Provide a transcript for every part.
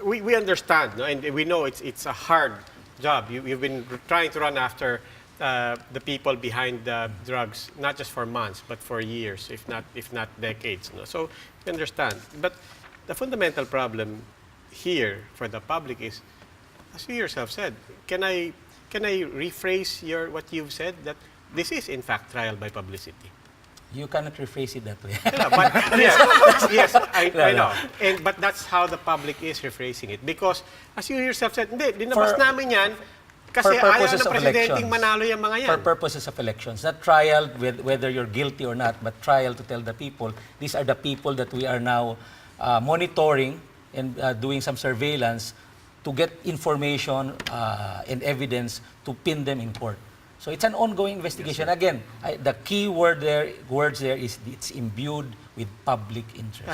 we understand, no? And we know it's a hard job. You've been trying to run after the people behind the drugs, not just for months, but for years, if not decades. No? So we understand. But the fundamental problem here for the public is, as you yourself said, can I rephrase what you've said, that this is in fact trial by publicity? You cannot rephrase it that way. Yeah, but yes, I know. But that's how the public is rephrasing it. Because, as you yourself said, hindi, dinabas namin yan kasi ayaw ng presidenteng manalo yung mga yan. For purposes of elections. Not trial whether you're guilty or not, but trial to tell the people, these are the people that we are now monitoring and doing some surveillance to get information and evidence to pin them in court. So it's an ongoing investigation. Yes, again, the key words there is it's imbued with public interest.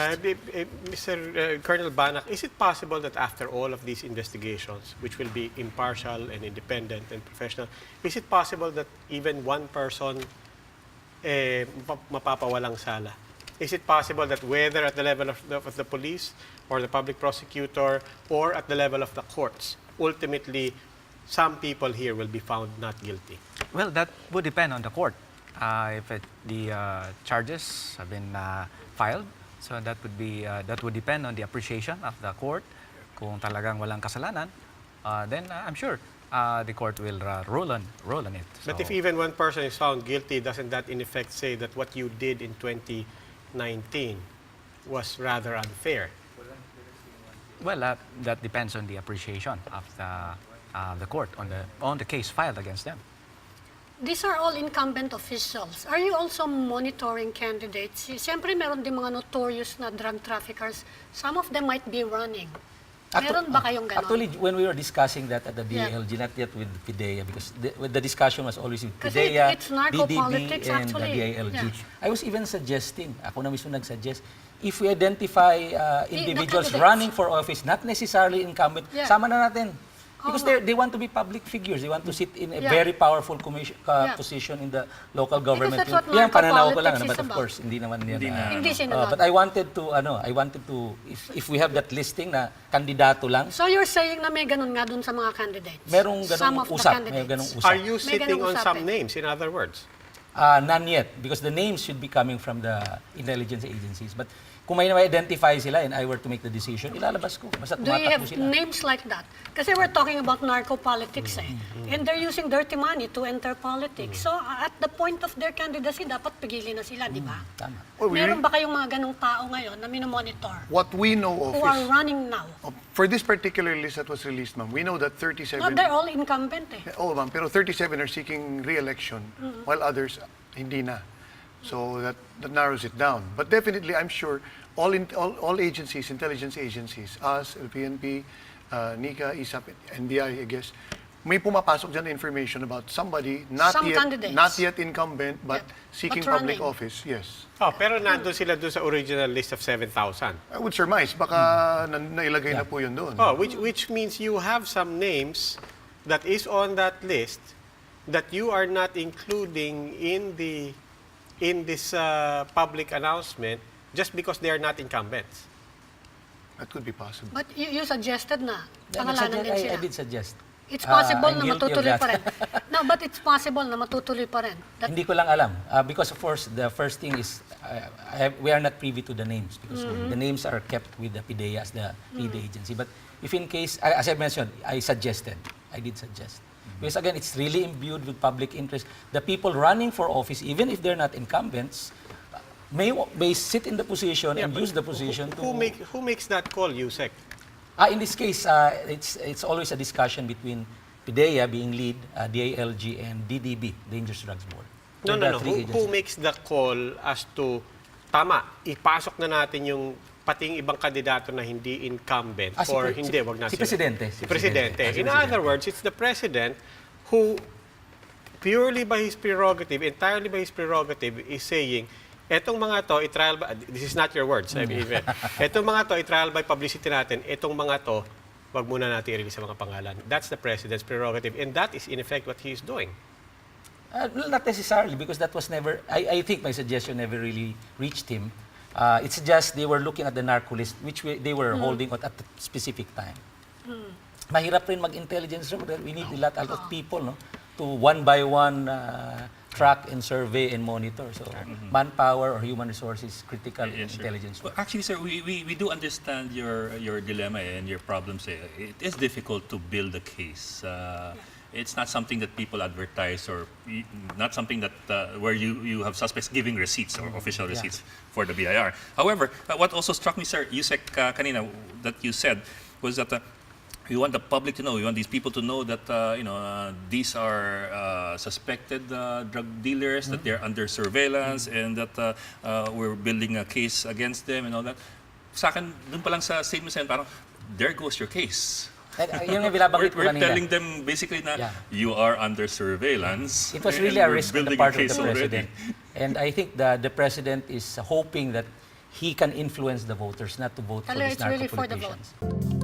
Mr. Colonel Banac, is it possible that after all of these investigations, which will be impartial and independent and professional, is it possible that even one person mapapawalang sala? Is it possible that whether at the level of the police or the public prosecutor or at the level of the courts, ultimately some people here will be found not guilty? Well, that would depend on the court. If the charges have been filed, so that would depend on the appreciation of the court. Kung talagang walang kasalanan, then I'm sure the court will rule on it. But if even one person is found guilty, doesn't that in effect say that what you did in 2019 was rather unfair? Well, that depends on the appreciation of the court on the case filed against them. These are all incumbent officials. Are you also monitoring candidates? Siyempre, meron din mga notorious na drug traffickers. Some of them might be running. Meron ba kayong ganon? Actually, when we were discussing that at the DILG, not yet with PDEA, because the discussion was always with PDEA, DDB, and the DILG. I was even suggesting, ako na mismo nag-suggest, if we identify individuals running for office, not necessarily incumbent, sama na natin. Because they want to be public figures. They want to sit in a very powerful position in the local government. Because that's what narco-politics is but of about. course, hindi naman yan. Hindi sinunod. But I wanted to, if we have that listing na kandidato lang. So you're saying na may ganun nga dun sa mga candidates? Merong ganung usap. Are you sitting on some names, in other words? None yet, because the names should be coming from the intelligence agencies. But kung may na-identify sila and I were to make the decision, ilalabas ko. Basta Do you have sila. names like that? Kasi we're talking about narco-politics and they're using dirty money to enter politics. So at the point of their candidacy, dapat pigilin na sila, di ba? Tama. Meron ba kayong mga ganong tao ngayon na minomonitor? What we know of who are running now? For this particular list that was released, ma'am, we know that 37... No, they're all incumbent Oh, ma'am, pero 37 are seeking re-election, while others, hindi na. So that narrows it down. But definitely, I'm sure, all agencies, intelligence agencies, us, PNP, NICA, ISAP, NBI, I guess, may pumapasok dyan information about somebody not yet incumbent, but seeking public office. Yes. Oh, pero nandun sila doon sa original list of 7,000. I would surmise, baka nailagay na po yun doon. Oh, which means you have some names that is on that list that you are not including in this public announcement just because they are not incumbents. That could be possible. But you suggested na pangalanan din sila. I did suggest. It's possible na matutuloy pa rin. No, but it's possible na matutuloy pa rin. Hindi ko lang alam. Because of course, the first thing is, we are not privy to the names because the names are kept with the PDEA as the lead agency. But if in case, as I mentioned, I did suggest. Because again, it's really imbued with public interest. The people running for office, even if they're not incumbents, may sit in the position and use the position to... Who makes that call, Usec? In this case, it's always a discussion between PDEA being lead, DILG, and DDB, Dangerous Drugs Board. No. Who makes the call as to, tama, ipasok na natin yung pating ibang kandidato na hindi incumbent or hindi, wag na si Presidente. Si Presidente. In other words, it's the President who, purely by his prerogative, entirely by his prerogative, is saying, etong mga to, i-trial by, this is not your words, I mean, etong mga to, i-trial by publicity natin, etong mga to, wag muna natin i-release sa mga pangalan. That's the President's prerogative, and that is in effect what he is doing. Not necessarily, because that was never, I think my suggestion never really reached him. It's just they were looking at the narco-list, which they were holding at a specific time. Mahirap rin mag-intelligence report. We need a lot of people, no, to one by one track and survey and monitor. So manpower or human resources critical in Yes, sir. intelligence Well, work. actually, sir, we do understand your dilemma and your problems. It is difficult to build a case. It's not something that people advertise or not something that where you have suspects giving receipts or official receipts for the BIR. However, what also struck me, sir, Usec, kanina, that you said was that we want the public to know, we want these people to know that these are suspected drug dealers, that they're under surveillance, and that we're building a case against them and all that. Sa akin, dun pa lang sa statement sa'yo, parang, there goes your case. Yun nga binabanggit ko We're kanina. telling them basically na you are under surveillance. It was and really a we're risk on the building a part of the case already. president. And I think the president is hoping that he can influence the voters not to vote for Talo, these it's really for the narco-politicians.